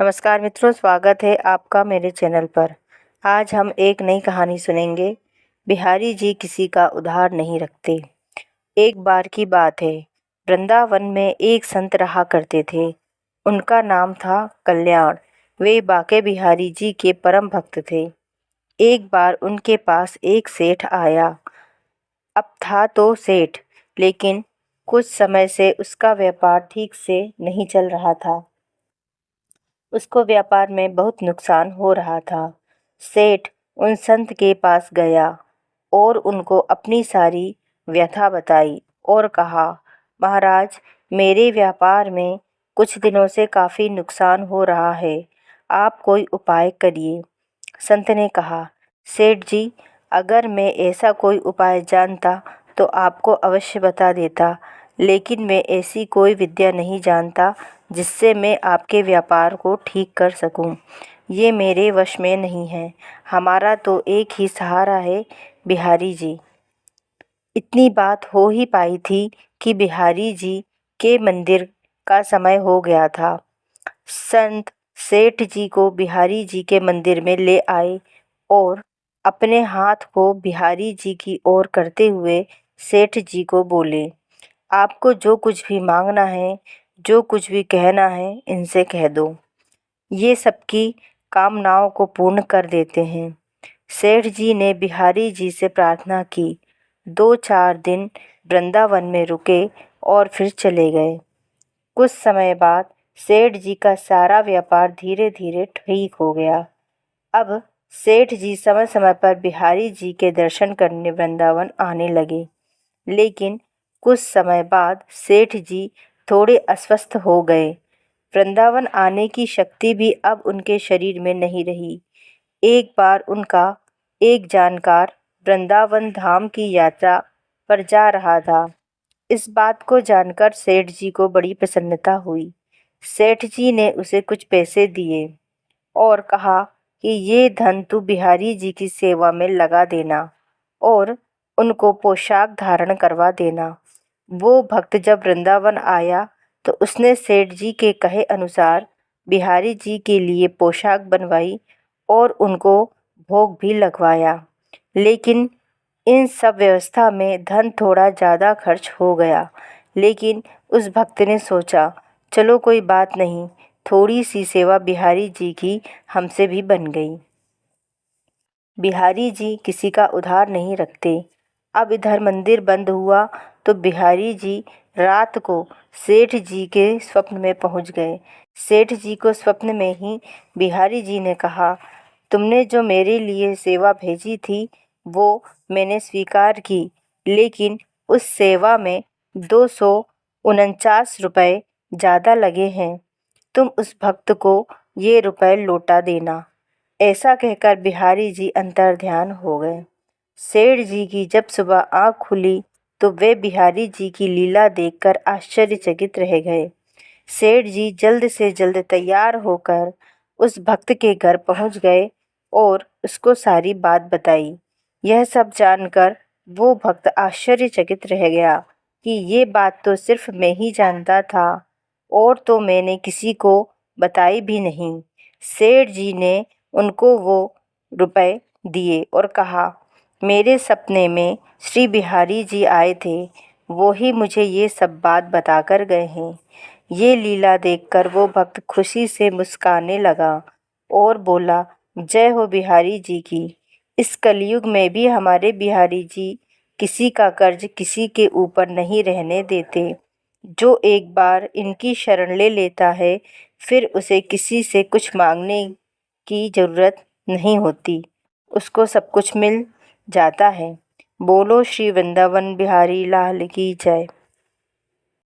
नमस्कार मित्रों, स्वागत है आपका मेरे चैनल पर। आज हम एक नई कहानी सुनेंगे। बिहारी जी किसी का उधार नहीं रखते। एक बार की बात है, वृंदावन में एक संत रहा करते थे। उनका नाम था कल्याण। वे बाके बिहारी जी के परम भक्त थे। एक बार उनके पास एक सेठ आया। अब था तो सेठ, लेकिन कुछ समय से उसका व्यापार ठीक से नहीं चल रहा था। उसको व्यापार में बहुत नुकसान हो रहा था। सेठ उन संत के पास गया और उनको अपनी सारी व्यथा बताई और कहा, महाराज, मेरे व्यापार में कुछ दिनों से काफ़ी नुकसान हो रहा है। आप कोई उपाय करिए। संत ने कहा, सेठ जी, अगर मैं ऐसा कोई उपाय जानता तो आपको अवश्य बता देता, लेकिन मैं ऐसी कोई विद्या नहीं जानता जिससे मैं आपके व्यापार को ठीक कर सकूं। ये मेरे वश में नहीं है। हमारा तो एक ही सहारा है, बिहारी जी। इतनी बात हो ही पाई थी कि बिहारी जी के मंदिर का समय हो गया था। संत सेठ जी को बिहारी जी के मंदिर में ले आए और अपने हाथ को बिहारी जी की ओर करते हुए सेठ जी को बोले, आपको जो कुछ भी मांगना है, जो कुछ भी कहना है, इनसे कह दो। ये सबकी कामनाओं को पूर्ण कर देते हैं। सेठ जी ने बिहारी जी से प्रार्थना की। 2-4 दिन वृंदावन में रुके और फिर चले गए। कुछ समय बाद सेठ जी का सारा व्यापार धीरे धीरे ठीक हो गया। अब सेठ जी समय समय पर बिहारी जी के दर्शन करने वृंदावन आने लगे। लेकिन कुछ समय बाद सेठ जी थोड़े अस्वस्थ हो गए। वृंदावन आने की शक्ति भी अब उनके शरीर में नहीं रही। एक बार उनका एक जानकार वृंदावन धाम की यात्रा पर जा रहा था। इस बात को जानकर सेठ जी को बड़ी प्रसन्नता हुई। सेठ जी ने उसे कुछ पैसे दिए और कहा कि ये धन तू बिहारी जी की सेवा में लगा देना और उनको पोशाक धारण करवा देना। वो भक्त जब वृंदावन आया तो उसने सेठ जी के कहे अनुसार बिहारी जी के लिए पोशाक बनवाई और उनको भोग भी लगवाया। लेकिन इन सब व्यवस्था में धन थोड़ा ज़्यादा खर्च हो गया। लेकिन उस भक्त ने सोचा, चलो कोई बात नहीं, थोड़ी सी सेवा बिहारी जी की हमसे भी बन गई। बिहारी जी किसी का उधार नहीं रखते। अब इधर मंदिर बंद हुआ तो बिहारी जी रात को सेठ जी के स्वप्न में पहुंच गए। सेठ जी को स्वप्न में ही बिहारी जी ने कहा, तुमने जो मेरे लिए सेवा भेजी थी वो मैंने स्वीकार की, लेकिन उस सेवा में 249 रुपये ज़्यादा लगे हैं। तुम उस भक्त को ये रुपए लौटा देना। ऐसा कहकर बिहारी जी अंतर्ध्यान हो गए। सेठ जी की जब सुबह आँख खुली तो वे बिहारी जी की लीला देखकर आश्चर्यचकित रह गए। सेठ जी जल्द से जल्द तैयार होकर उस भक्त के घर पहुंच गए और उसको सारी बात बताई। यह सब जानकर वो भक्त आश्चर्यचकित रह गया कि ये बात तो सिर्फ मैं ही जानता था और तो मैंने किसी को बताई भी नहीं। सेठ जी ने उनको वो रुपए दिए और कहा, मेरे सपने में श्री बिहारी जी आए थे, वो ही मुझे ये सब बात बताकर गए हैं। ये लीला देखकर वो भक्त खुशी से मुस्कुराने लगा और बोला, जय हो बिहारी जी की। इस कलयुग में भी हमारे बिहारी जी किसी का कर्ज किसी के ऊपर नहीं रहने देते। जो एक बार इनकी शरण ले लेता है फिर उसे किसी से कुछ मांगने की ज़रूरत नहीं होती, उसको सब कुछ मिल जाता है। बोलो श्री वृंदावन बिहारी लाल की जय।